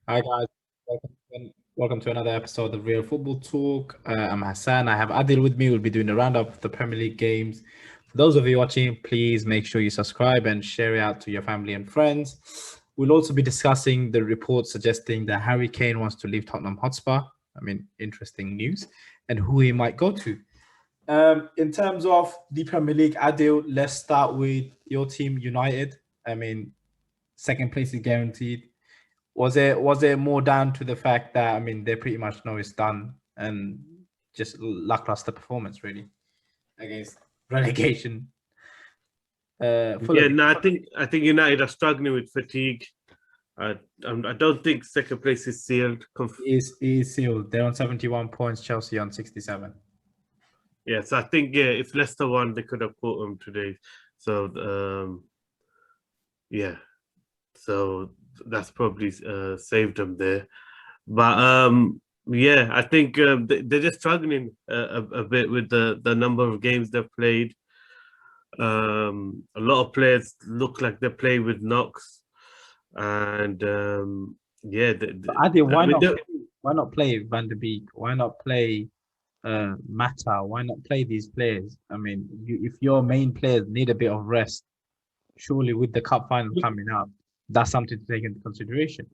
Hi guys, welcome to another episode of Real Football Talk. I'm Hassan. I have Adil with me. We'll be doing a roundup of the Premier League games. For those of you watching, please make sure you subscribe and share it out to your family and friends. We'll also be discussing the report suggesting that Harry Kane wants to leave Tottenham Hotspur. Interesting news, and who he might go to. In terms of the Premier League, Adil, let's start with your team, United. Second place is guaranteed. Was it more down to the fact that they pretty much know it's done and just lackluster performance really against relegation? Yeah, no, I think United are struggling with fatigue. I don't think second place is sealed. Is sealed. They're on 71 points. Chelsea on 67. Yeah, so I think if Leicester won, they could have caught them today. So yeah, so that's probably saved them there. But yeah, I think they're just struggling a bit with the number of games they've played. A lot of players look like they're playing with knocks, and yeah, Adi, why not play Van der Beek? Why not play Mata? Why not play these players? If your main players need a bit of rest, surely with the cup final coming up, that's something to take into consideration.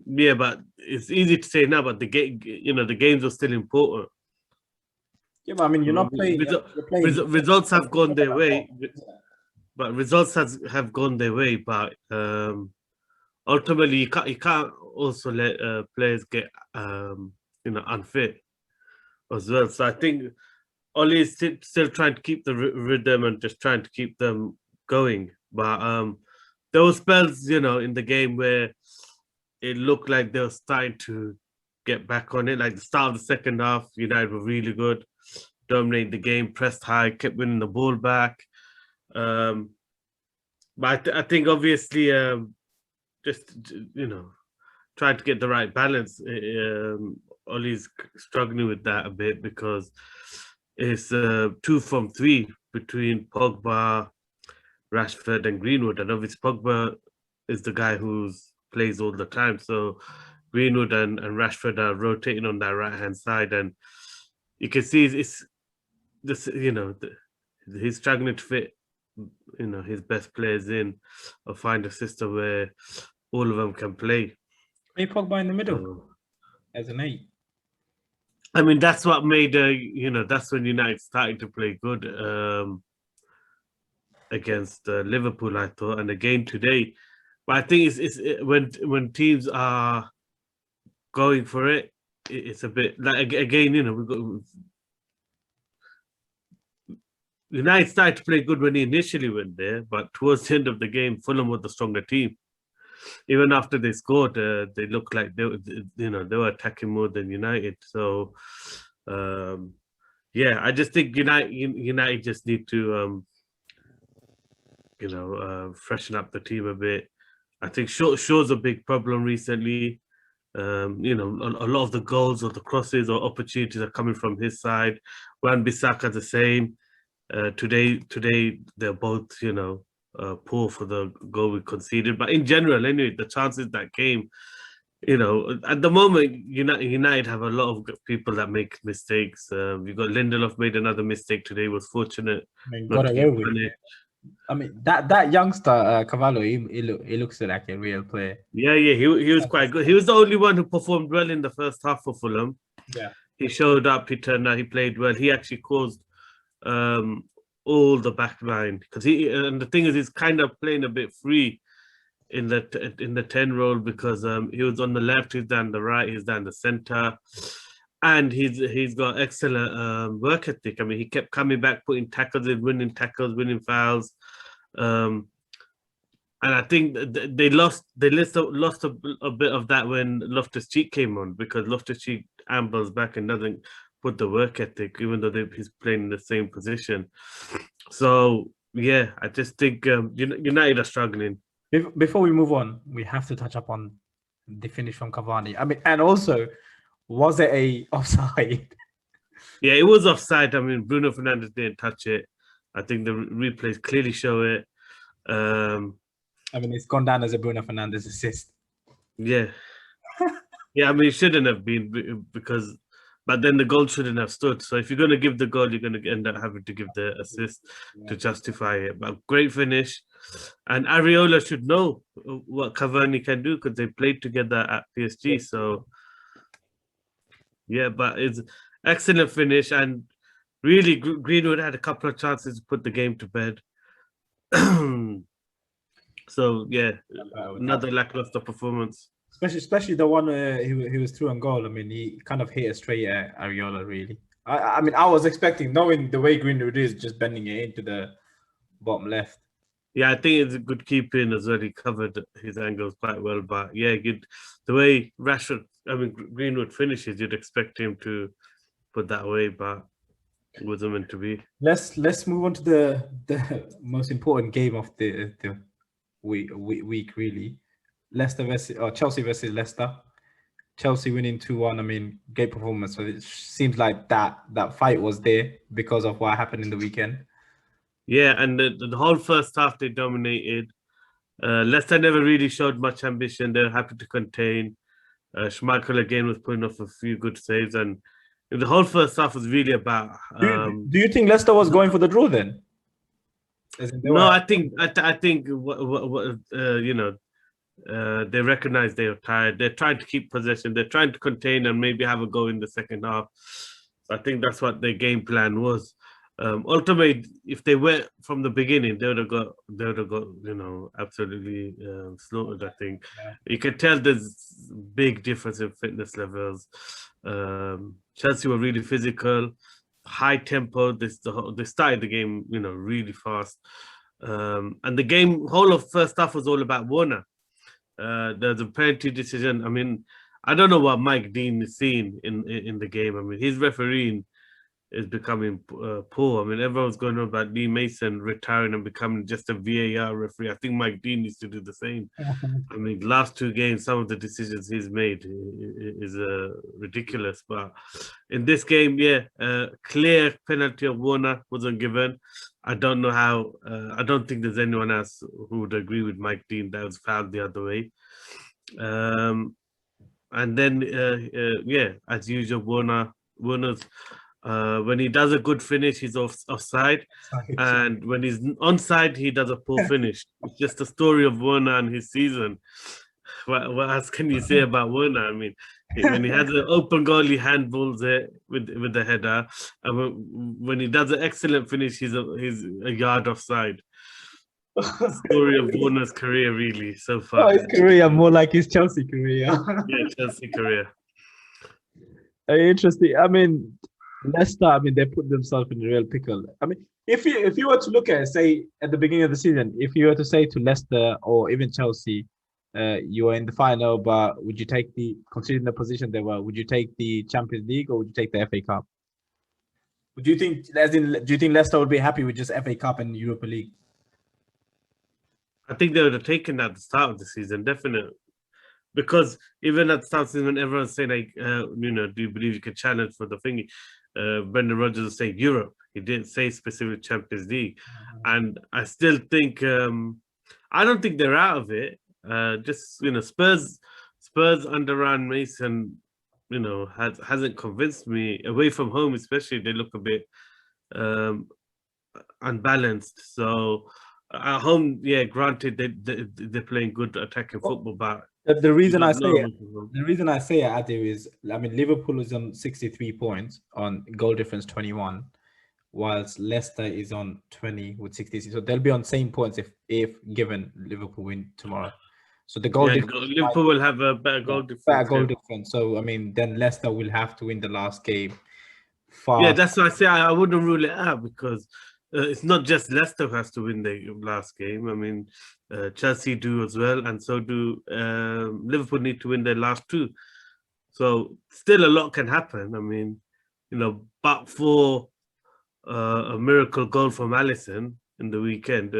Yeah, but it's easy to say now, but the game, the games are still important. Yeah, but you're not playing. You're playing. Results have gone their way, but results have gone their way. But ultimately, you can't also let players get unfit as well. So I think Oli is still trying to keep the rhythm and just trying to keep them going. But there were spells, in the game where it looked like they were starting to get back on it. Like the start of the second half, United were really good, dominated the game, pressed high, kept winning the ball back. But I think obviously, just trying to get the right balance. Ollie's struggling with that a bit because it's 2 from 3 between Pogba, Rashford, and Greenwood, and obviously Pogba is the guy who plays all the time. So Greenwood and Rashford are rotating on that right hand side, and you can see it's this. He's struggling to fit his best players in or find a system where all of them can play. Play Pogba in the middle as an 8. That's what made that's when United started to play good against Liverpool, I thought, and again today. But I think it's when teams are going for it, it's a bit like again, we've got United started to play good when he initially went there, but towards the end of the game, Fulham was the stronger team. Even after they scored, they looked like they were attacking more than United. So, yeah, I just think United just need to, freshen up the team a bit. I think Shaw's a big problem recently. A lot of the goals or the crosses or opportunities are coming from his side. Wan-Bissaka the same. Today they're both poor for the goal we conceded, but in general anyway the chances that came, at the moment United have a lot of people that make mistakes. We got Lindelof made another mistake today, was fortunate not to get punished. That youngster Cavallo, he looks like a real player. Yeah, he was quite good. He was the only one who performed well in the first half for Fulham. Yeah, he showed up, he turned out, he played well. He actually caused all the back line because and the thing is he's kind of playing a bit free in the 10 role because he was on the left, he's down the right, he's down the center, and he's got excellent work ethic. He kept coming back, putting tackles in, winning tackles, winning fouls, and I think they lost a bit of that when Loftus-Cheek came on, because Loftus-Cheek ambles back and doesn't put the work ethic, even though he's playing in the same position. So yeah, I just think United are struggling. Before we move on, we have to touch upon the finish from Cavani. And also, was it a offside? Yeah, it was offside. Bruno Fernandes didn't touch it. I think the replays clearly show it. It's gone down as a Bruno Fernandes assist. Yeah. Yeah, I mean, it shouldn't have been because, but then the goal shouldn't have stood. So if you're going to give the goal, you're going to end up having to give the assist Yeah. to justify it. But great finish, and Areola should know what Cavani can do because they played together at PSG. So yeah, but it's excellent finish, and really Greenwood had a couple of chances to put the game to bed. So yeah, With that. another lackluster performance. Especially the one he was through on goal. I mean, he kind of hit it straight at Ariola. Really, I mean, I was expecting, knowing the way Greenwood is, just bending it into the bottom left. Yeah, I think it's a good keeping as well. He covered his angles quite well, but yeah, good. The way Greenwood finishes, you'd expect him to put that away, but it wasn't meant to be. Let's move on to the most important game of the week really. Leicester versus Chelsea versus Leicester. Chelsea winning 2-1. I mean, great performance. So it seems like that fight was there because of what happened in the weekend. Yeah, and the whole first half they dominated. Leicester never really showed much ambition. They're happy to contain. Schmeichel again was putting off a few good saves, and the whole first half was really about. Do you think Leicester was going for the draw then? No, I think they recognize they are tired. They're trying to keep possession. They're trying to contain and maybe have a go in the second half. So I think that's what their game plan was. Ultimately, if they were from the beginning, they would have got absolutely slaughtered. I think you can tell there's big difference in fitness levels. Chelsea were really physical, high tempo. They started the game, really fast. And the game whole of first half was all about Warner. There's a penalty decision. I mean, I don't know what Mike Dean is seeing in the game. I mean, his refereeing is becoming poor. I mean, everyone's going on about Lee Mason retiring and becoming just a VAR referee. I think Mike Dean needs to do the same. I mean, last two games, some of the decisions he's made is ridiculous. But in this game, clear penalty of Warner wasn't given. I don't know how. I don't think there's anyone else who would agree with Mike Dean that was fouled the other way. And then, as usual, Warner's. When he does a good finish, he's offside. And when he's onside, he does a poor finish. It's just a story of Werner and his season. What else can you say about Werner? I mean, when he has an open goal, he handballs it with the header. And when he does an excellent finish, he's a yard offside. Story of Werner's career, really, so far. Oh, his career, more like his Chelsea career. Yeah, Chelsea career. Interesting. I mean, Leicester, I mean, they put themselves in a real pickle. I mean, if you were to look at, say, at the beginning of the season, if you were to say to Leicester or even Chelsea, you were in the final, but would you take considering the position they were, would you take the Champions League or would you take the FA Cup? Do you think Leicester would be happy with just FA Cup and Europa League? I think they would have taken that at the start of the season, definitely. Because even at the start of the season, when everyone's saying, like, do you believe you can challenge for the thingy? Brendan Rodgers was saying Europe. He didn't say specific Champions League. And I still think, I don't think they're out of it. Spurs under Ryan Mason, hasn't convinced me. Away from home, especially, they look a bit unbalanced. So at home, yeah, granted, they're playing good attacking football, but the reason I say it, Adi, is, I mean, Liverpool is on 63 points on goal difference 21, whilst Leicester is on 20 with 66. So they'll be on same points if given Liverpool win tomorrow. So the goal difference, Liverpool will have a better goal difference. Better goal difference. So I mean, then Leicester will have to win the last game. Yeah, that's why I say I wouldn't rule it out, because it's not just Leicester who has to win the last game. I mean, Chelsea do as well, and so do Liverpool need to win their last two. So still a lot can happen. I mean, but for a miracle goal from Alisson in the weekend,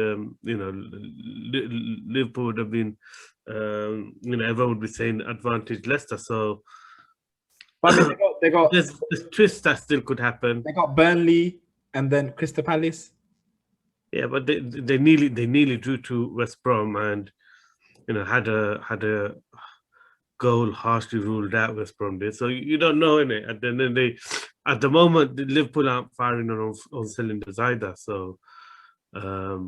Liverpool would have been, everyone would be saying advantage Leicester. So, but I mean, they got there's twist that still could happen. They got Burnley and then Crystal Palace. Yeah, but they nearly drew to West Brom and had a goal harshly ruled out, West Brom did. So you don't know, innit? And then at the moment, Liverpool aren't firing on all cylinders either. So, yeah,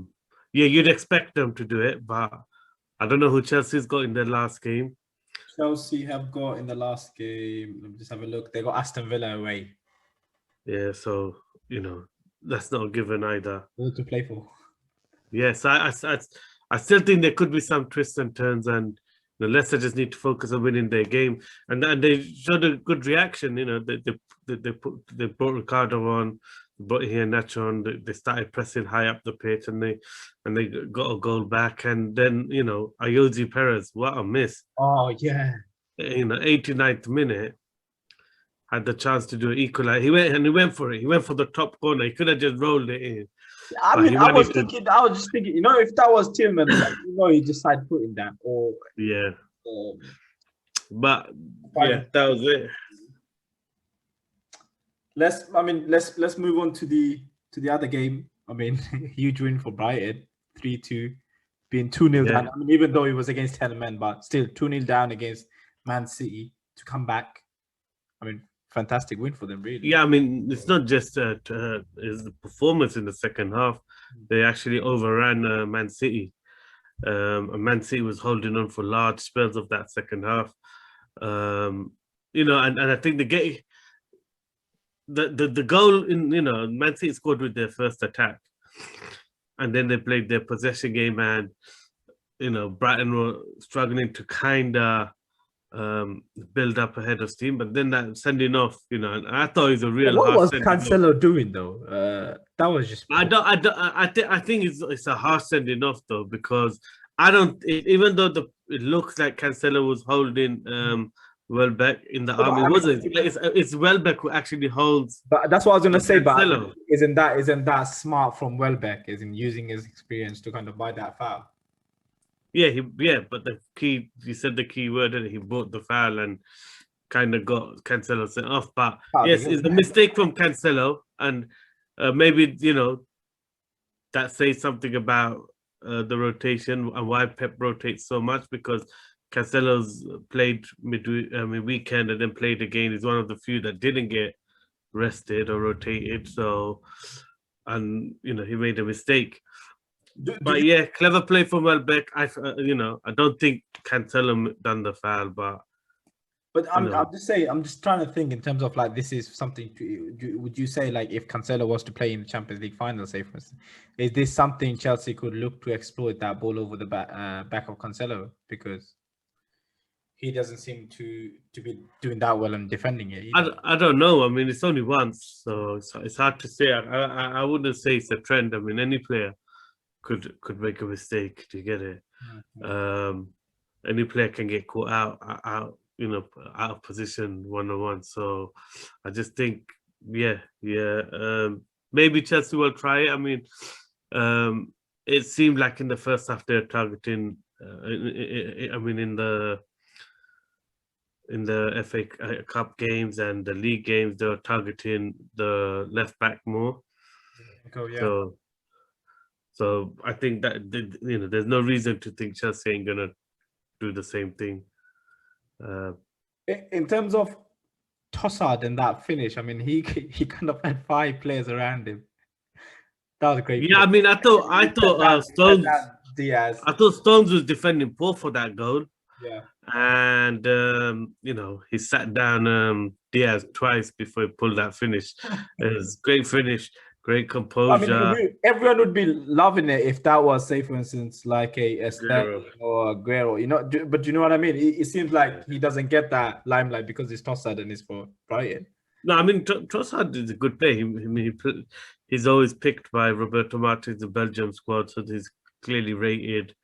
you'd expect them to do it, but I don't know who Chelsea's got in their last game. Chelsea have got in the last game. Let me just have a look. They got Aston Villa away. Yeah, so that's not a given either. Who to play for? Yes, I still think there could be some twists and turns, and the Leicester just need to focus on winning their game, and they showed a good reaction. They brought Ricardo on, brought Nacho on. They started pressing high up the pitch, and they got a goal back, and then Ayoze Perez, what a miss! Oh yeah, 89th minute. Had the chance to do an equalizer. He went for it. He went for the top corner. He could have just rolled it in. I mean, I was just thinking, if that was Tillman, he just side putting that, or yeah. But yeah, that was it. Let's move on to the other game. I mean, huge win for Brighton, 3-2, being 2-0 down. I mean, even though it was against 10 men, but still 2-0 down against Man City to come back. I mean, fantastic win for them, really. Yeah, I mean, it's not just is the performance in the second half. They actually overran Man City. Man City was holding on for large spells of that second half. And I think the goal in Man City scored with their first attack, and then they played their possession game, and Brighton were struggling to kind of build up ahead of steam, but then that sending off, and I thought it was a real. What was Cancelo doing though? That was just. I think it's a harsh sending off though, because even though it looks like Cancelo was holding Welbeck in the arm, it wasn't. It's Welbeck who actually holds. But that's what I was gonna say. Cancelo. But isn't that smart from Welbeck? Isn't using his experience to kind of buy that foul? Yeah, but you said the key word, and he bought the foul and kind of got Cancelo sent off. But yes, it's a mistake from Cancelo, and maybe that says something about the rotation and why Pep rotates so much, because Cancelo's played weekend and then played again. He's one of the few that didn't get rested or rotated. So, and he made a mistake. But yeah, clever play from Welbeck. I don't think Cancelo done the foul, but I'm just saying. I'm just trying to think in terms of like, this is something. Would you say, like, if Cancelo was to play in the Champions League final, say for instance, is this something Chelsea could look to exploit, that ball over the back of Cancelo, because he doesn't seem to be doing that well in defending it either. I don't know. I mean, it's only once, so it's hard to say. I wouldn't say it's a trend. I mean, any player could make a mistake to get it. Mm-hmm. Any player can get caught out of position 1-on-1. So I just think, maybe Chelsea will try it. I mean, it seemed like in the first half they're targeting. In the FA Cup games and the league games, they're targeting the left back more. So I think that there's no reason to think Chelsea ain't gonna do the same thing. In terms of Trossard and that finish, I mean, he kind of had 5 players around him. That was a great. Yeah, play. I mean, I thought Stones. Diaz. I thought Stones was defending poor for that goal. Yeah. And he sat down Diaz twice before he pulled that finish. It was great finish. Great composure. I mean, everyone would be loving it if that was, say, for instance, like a Sterling or Aguero, but you know what I mean? It seems like he doesn't get that limelight because it's Trossard and it's for Brighton. No, I mean, Trossard is a good player. He's always picked by Roberto Martinez, the Belgium squad, so he's clearly rated.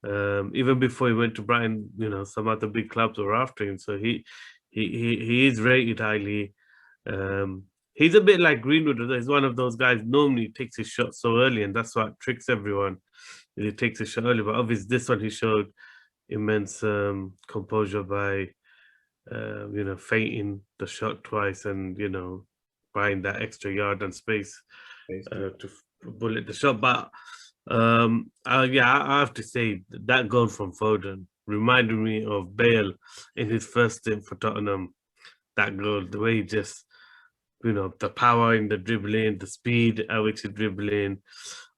Mm-hmm. Even before he went to Brighton, some other big clubs were after him, so he is rated highly. He's a bit like Greenwood. He's one of those guys normally takes his shot so early, and that's what tricks everyone. He takes his shot early, but obviously this one he showed immense composure by, feinting the shot twice and buying that extra yard and space to bullet the shot. But I have to say that goal from Foden reminded me of Bale in his first stint for Tottenham. That goal, the way he just, the power in the dribbling, the speed at which he's dribbling,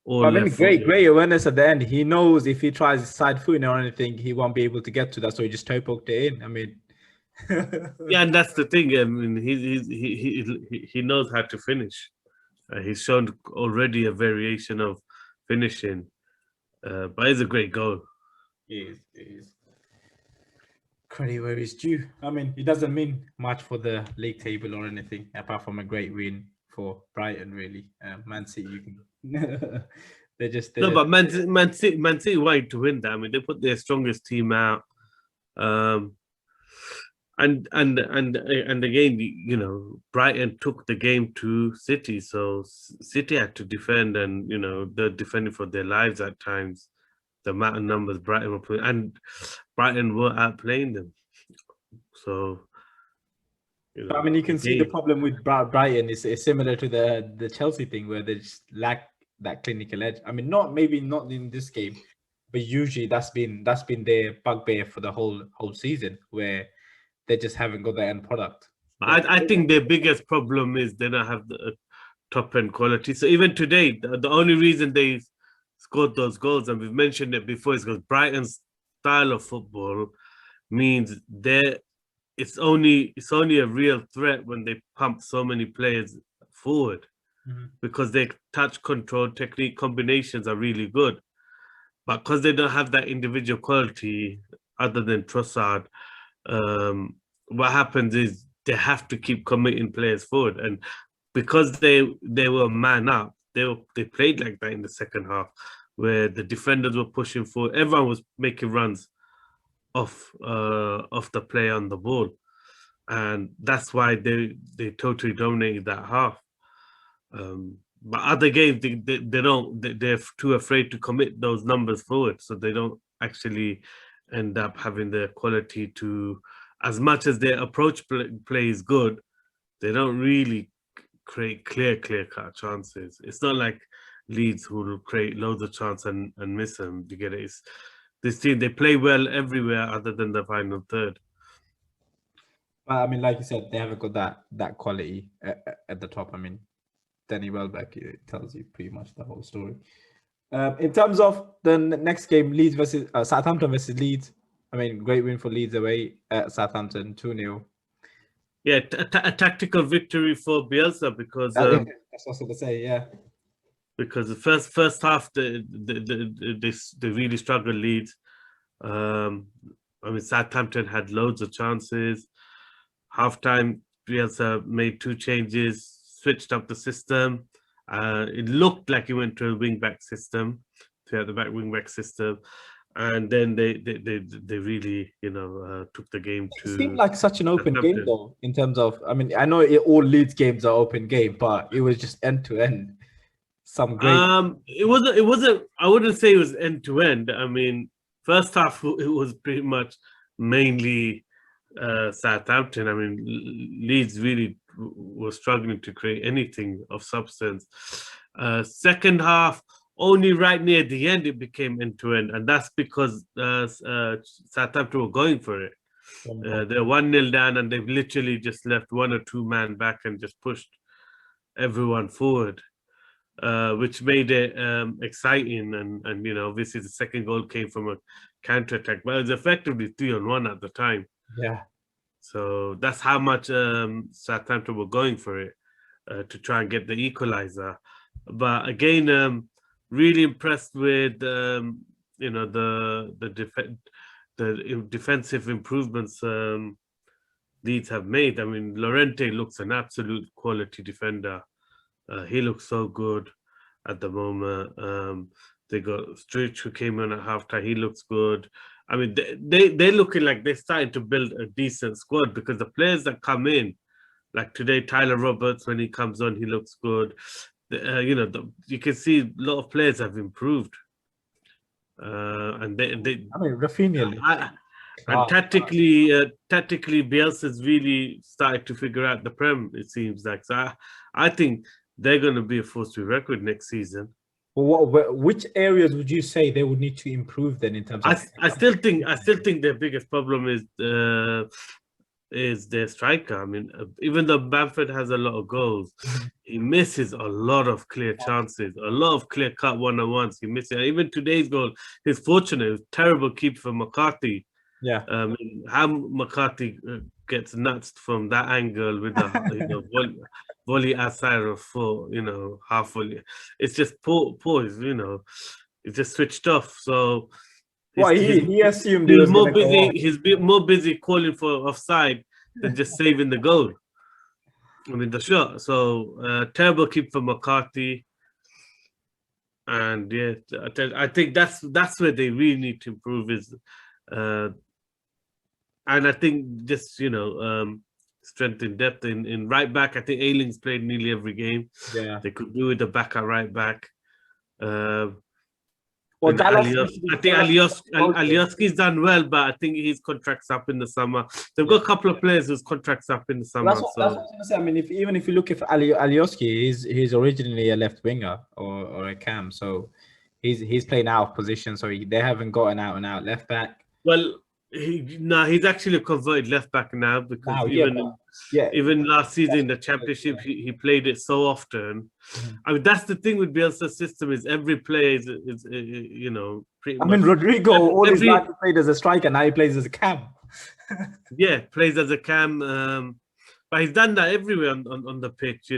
all I mean, left great awareness at the end. He knows if he tries side footing or anything, he won't be able to get to that, so he just toe poked it in. I mean, Yeah, and that's the thing. I mean, he knows how to finish. He's shown already a variation of finishing, but it's a great goal. He is. Credit where it's due. I mean, it doesn't mean much for the league table or anything, apart from a great win for Brighton, really. Man City, you can. But Man City wanted to win that. I mean, they put their strongest team out, and again, Brighton took the game to City, so City had to defend, and they're defending for their lives at times. The amount of numbers Brighton were playing, and Brighton were outplaying them. So, I mean, you can see the problem with Brighton is similar to the Chelsea thing, where they just lack that clinical edge. I mean, maybe not in this game, but usually that's been their bugbear for the whole season, where they just haven't got the end product. I think their biggest problem is they don't have the top end quality. So even today, the only reason they scored those goals, and we've mentioned it before, is because Brighton's style of football means it's only a real threat when they pump so many players forward, because their touch control, technique, combinations are really good. But because they don't have that individual quality other than Trossard, what happens is they have to keep committing players forward. And because they were man up, they played like that in the second half, where the defenders were pushing forward. Everyone was making runs off the play on the ball. And that's why they totally dominated that half. But other games, they're too afraid to commit those numbers forward, so they don't actually end up having the quality to, as much as their approach play is good, they don't really create clear-cut chances. It's not like Leeds, who will create loads of chances and miss them. You get it? This team, they play well everywhere other than the final third. I mean, like you said, they haven't got that quality at the top. I mean, Danny Welbeck, it tells you pretty much the whole story. In terms of the next game, Leeds versus Southampton versus Leeds. I mean, great win for Leeds away at Southampton, 2-0. Yeah, a tactical victory for Bielsa, because that's what I was going to say. Yeah, because the first half they really struggled, Leeds. I mean, Southampton had loads of chances. Halftime, Bielsa made 2 changes, switched up the system. It looked like he went to a wing-back system, to the back wing-back system, and then they really took the game to. It seemed like such an open game, though. In terms of, I mean, I know all Leeds games are open game, but it was just end to end. Some great. It wasn't. I wouldn't say it was end to end. I mean, first half it was pretty much mainly Southampton. I mean, Leeds really was struggling to create anything of substance. Second half, only right near the end it became end to end, and that's because Southampton were going for it. They're 1-0 down, and they've literally just left 1 or 2 man back and just pushed everyone forward, which made it exciting. And obviously the second goal came from a counter attack, but it was effectively 3-on-1 at the time. Yeah. So that's how much Southampton were going for it, to try and get the equalizer. But again, really impressed with the defensive improvements Leeds have made. I mean, Llorente looks an absolute quality defender. He looks so good at the moment. They got Sturridge, who came in at halftime. He looks good. I mean, they're looking like they're starting to build a decent squad, because the players that come in, like today, Tyler Roberts, when he comes on, he looks good. You can see a lot of players have improved. And they I mean, Rafinha. And tactically, Bielsa's really started to figure out the Prem, it seems like. So I think they're going to be a force to record next season. Which areas would you say they would need to improve then in terms of? I still think their biggest problem is their striker. I mean, even though Bamford has a lot of goals, he misses a lot of clear chances, a lot of clear cut one-on-ones. He misses. Even today's goal, he's fortunate. It was terrible keep for McCarthy. Yeah. How McCarthy gets nuts from that angle with the volley outside of full, half volley. It's just poor. It's just switched off. So He assumed he was more going to busy. go. He's more busy calling for offside than just saving the goal. I mean the shot. So terrible keep for McCarthy. And yeah, I think that's where they really need to improve is, and I think just strength in depth in right back. I think Ayling's played nearly every game. Yeah. They could do with the back at right back. Well, Dallas, I think Alioski's done well, but I think his contract's up in the summer. They've got a couple of players whose contracts up in the summer. That's what I was going to say. I mean, even if you look at Alioski, he's originally a left winger or a cam, so he's playing out of position. So they haven't got an out and out left back. Well, he's actually a converted left back now because even last season in the championship he played it so often. I mean, that's the thing with Bielsa's system is every player is pretty much. I mean, Rodrigo all his life played as a striker, now he plays as a cam. Yeah, plays as a cam, but he's done that everywhere on the pitch.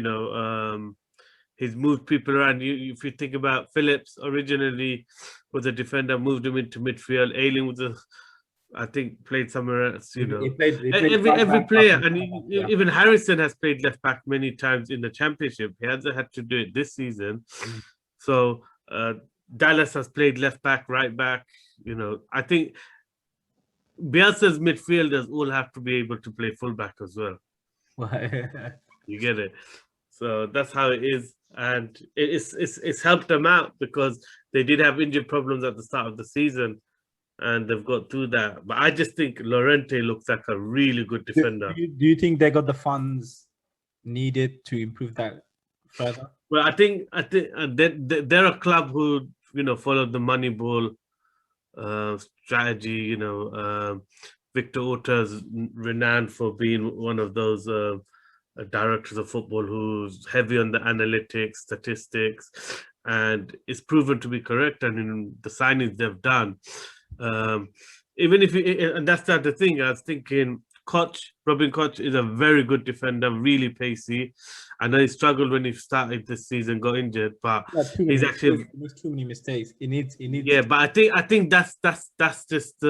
He's moved people around. If you think about Phillips, originally was a defender, moved him into midfield. Ayling was I think played somewhere else. He played every player, and even Harrison has played left back many times in the championship. He hasn't had to do it this season. So Dallas has played left back, right back. I think Bielsa's midfielders all have to be able to play fullback as well. You get it. So that's how it is, and it's helped them out because they did have injury problems at the start of the season. And they've got through that. But I just think Llorente looks like a really good defender. Do you think they got the funds needed to improve that further? Well, I think they're a club who followed the Moneyball strategy. Victor Orta's renowned for being one of those directors of football who's heavy on the analytics, statistics, and it's proven to be correct. And in the signings they've done. Even if and that's not the thing. I was thinking Robin Koch is a very good defender, really pacey. I know he struggled when he started this season, got injured, but he's actually makes too many mistakes. He needs. Yeah, but I think that's just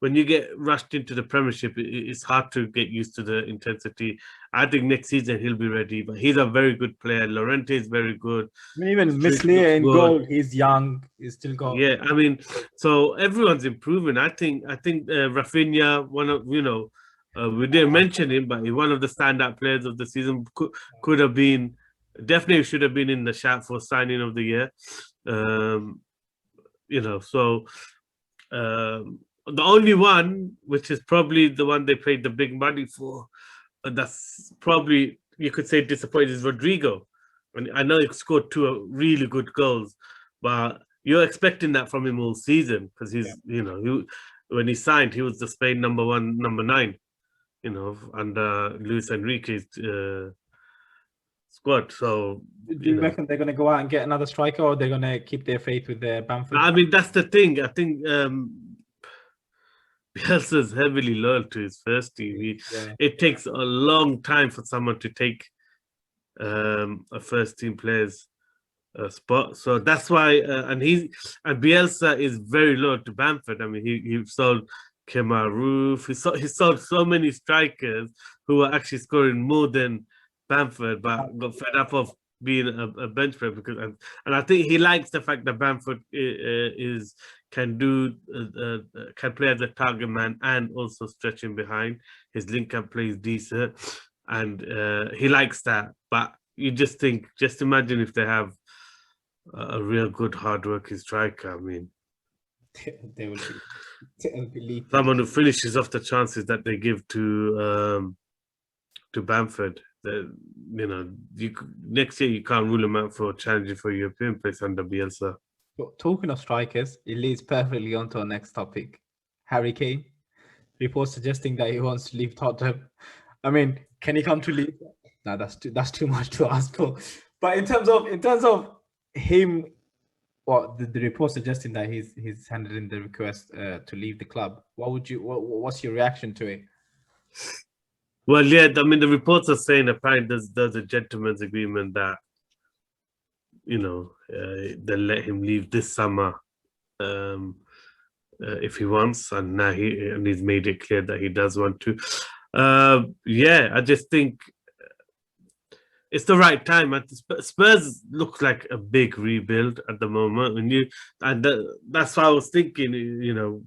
when you get rushed into the Premiership, it's hard to get used to the intensity. I think next season he'll be ready, but he's a very good player. Llorente is very good. I mean, even Mislier in goal, he's young, he's still got. Yeah, I mean, so everyone's improving. I think Rafinha, one of we didn't mention him, but he's one of the standout players of the season. Could have been, definitely should have been in the shout for signing of the year. The only one, which is probably the one they paid the big money for, that's probably, you could say, disappointed, is Rodrigo. And I know he scored 2 really good goals, but you're expecting that from him all season because he's, when he signed, he was the Spain number 9, under Luis Enrique's squad. So, do you reckon they're going to go out and get another striker, or they're going to keep their faith with their Bamford? I mean, that's the thing. I think Bielsa's heavily loyal to his first team. It takes a long time for someone to take a first team player's spot. So that's why, and Bielsa is very loyal to Bamford. I mean, he sold Kemaru. He sold so many strikers who were actually scoring more than Bamford, but got fed up of being a bench player and I think he likes the fact that Bamford can play as a target man and also stretching behind. His link-up play is decent, and he likes that. But you just imagine if they have a real good, hard-working striker. I mean, they will someone who finishes off the chances that they give to Bamford. next year you can't rule him out for challenging for European place under Bielsa. But talking of strikers, it leads perfectly on to our next topic. Harry Kane. Reports suggesting that he wants to leave Tottenham. I mean, can he come to leave? No, that's too much to ask for. But in terms of him, the report suggesting that he's handed in the request to leave the club. What's your reaction to it? Well, yeah, I mean the reports are saying apparently there's a gentleman's agreement that they'll let him leave this summer if he wants, and now he's made it clear that he does want to. Yeah, I just think it's the right time. Spurs look like a big rebuild at the moment, that's why I was thinking.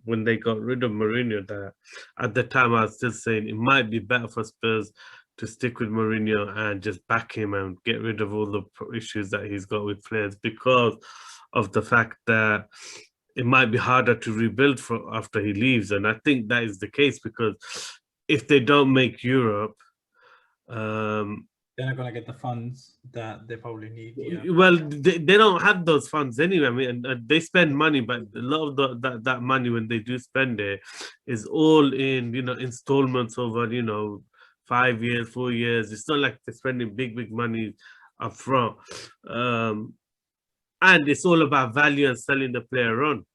When they got rid of Mourinho, that at the time I was still saying it might be better for Spurs to stick with Mourinho and just back him and get rid of all the issues that he's got with players, because of the fact that it might be harder to rebuild after he leaves. And I think that is the case, because if they don't make Europe, they're not going to get the funds that they probably need. Yeah. Well, they don't have those funds anyway. I mean, they spend money, but a lot of that money, when they do spend it, is all in installments over 5 years, 4 years. It's not like they're spending big money up front. And it's all about value and selling the player on.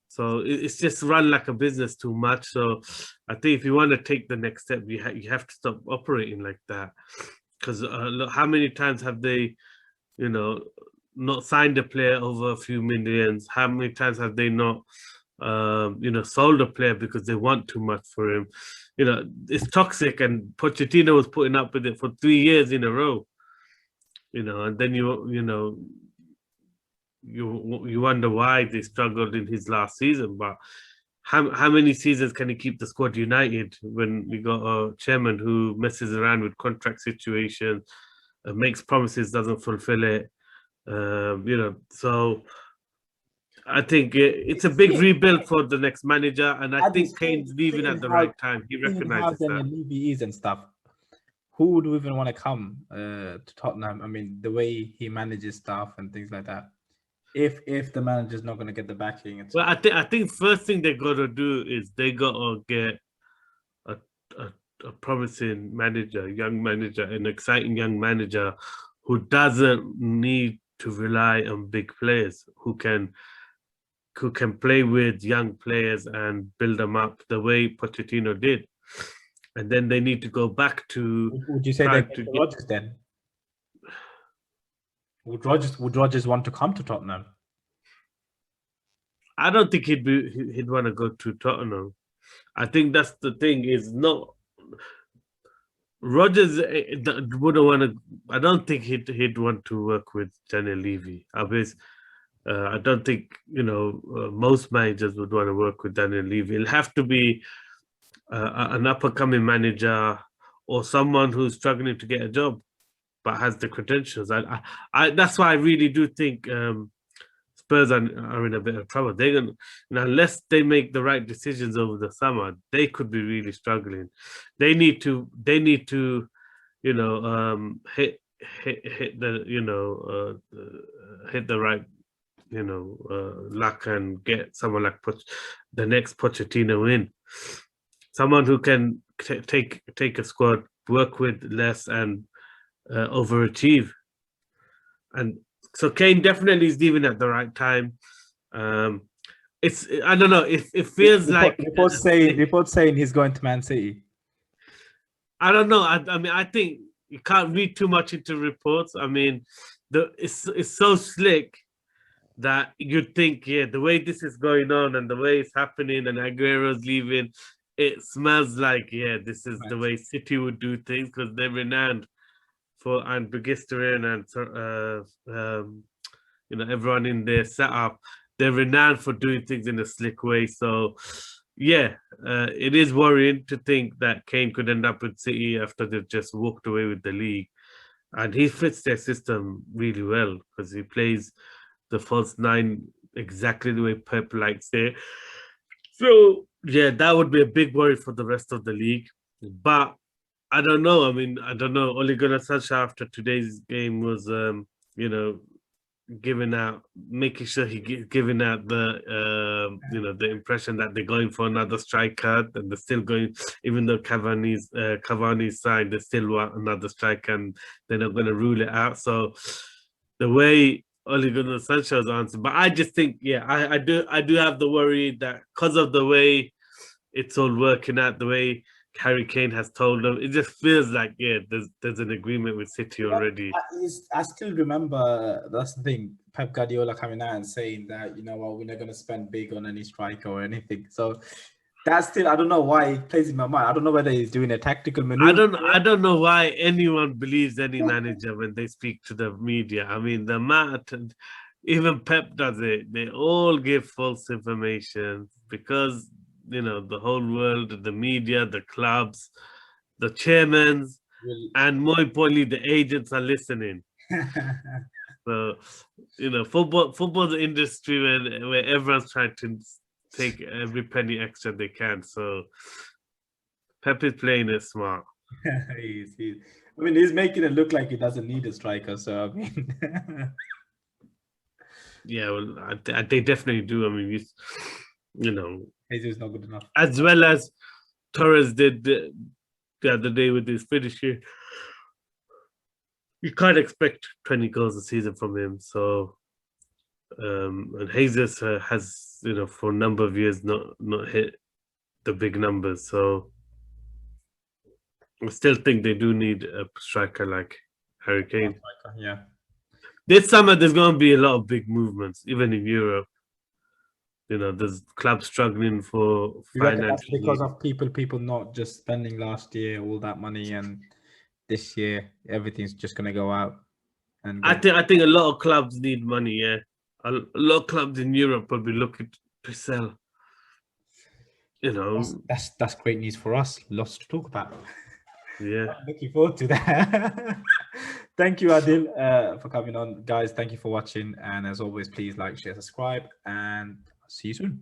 So it's just run like a business too much. So I think if you want to take the next step, you have to stop operating like that. Because how many times have they, not signed a player over a few millions? How many times have they not, sold a player because they want too much for him? It's toxic, and Pochettino was putting up with it for 3 years in a row. And then you wonder why they struggled in his last season. But how many seasons can he keep the squad united when we got a chairman who messes around with contract situations, makes promises, doesn't fulfill it? So I think it's a big rebuild for the next manager, and I think Kane's leaving at the right time. He recognizes that. Levies and stuff. Who would even want to come to Tottenham? I mean, the way he manages stuff and things like that. If the manager's not going to get the backing, well, I think first thing they got to do is they got to get a promising manager, young manager, an exciting young manager who doesn't need to rely on big players, who can play with young players and build them up the way Pochettino did. And then they need to go back to. Would you say that Rodgers then? Would Rodgers want to come to Tottenham? I don't think he'd want to go to Tottenham. I think that's the thing. Is not Rodgers wouldn't want to. I don't think he'd want to work with Daniel Levy. I don't think most managers would want to work with Daniel Levy. It'll have to be an up-and-coming manager or someone who's struggling to get a job but has the credentials. That's why I really do think Spurs are in a bit of trouble. They're gonna, unless they make the right decisions over the summer, they could be really struggling. They need to hit the right luck and get someone like the next Pochettino in, someone who can take a squad, work with less, and overachieve. And so Kane definitely is leaving at the right time. It's, I don't know, it feels like reports saying he's going to Man City. I don't know. I mean, I think you can't read too much into reports. I mean, it's so slick that you'd think, yeah, the way this is going on and the way it's happening and Aguero's leaving, it smells like, yeah, this is the way City would do things, because they're renowned for, and Begisteren and everyone in their setup, they're renowned for doing things in a slick way. So yeah, it is worrying to think that Kane could end up with City after they've just walked away with the league. And he fits their system really well, because he plays the false nine exactly the way Pep likes it. So yeah, that would be a big worry for the rest of the league. But I don't know. I mean, I don't know. Ole Gunnar Solskjaer after today's game was, you know, giving out, making sure giving out the, you know, the impression that they're going for another striker, and they're still going, even though Cavani's signed, they still want another striker, and they're not going to rule it out. So the way Ole Gunnar Solskjaer's answer, but I just think, yeah, I do have the worry that because of the way it's all working out, the way Harry Kane has told them, it just feels like, yeah, there's an agreement with City already. I still remember, that's the thing, Pep Guardiola coming out and saying that, you know what, we're not going to spend big on any striker or anything. So that's still, I don't know why it plays in my mind. I don't know whether he's doing a tactical maneuver. I don't know why anyone believes any manager when they speak to the media. I mean, the amount, even Pep does it. They all give false information because, you know, the whole world, the media, the clubs, the chairmen, and more importantly, the agents are listening. So, you know, football's an industry where everyone's trying to take every penny extra they can. So Pep is playing it smart. I mean, he's making it look like he doesn't need a striker. So I mean, yeah, well, they definitely do. I mean, you know, Jesus not good enough. As well as Torres did the other day with his finishing. You can't expect 20 goals a season from him. So, and Jesus has, you know, for a number of years not hit the big numbers. So, I still think they do need a striker like Harry Kane. Yeah. This summer, there's going to be a lot of big movements, even in Europe. You know, there's clubs struggling for financial because of people not just spending last year all that money, and this year everything's just gonna go out. And I think a lot of clubs need money. Yeah, a lot of clubs in Europe will be looking to sell. You know, that's great news for us. Lots to talk about. Yeah, I'm looking forward to that. Thank you, Adil, for coming on, guys. Thank you for watching, and as always, please like, share, subscribe, and see you soon.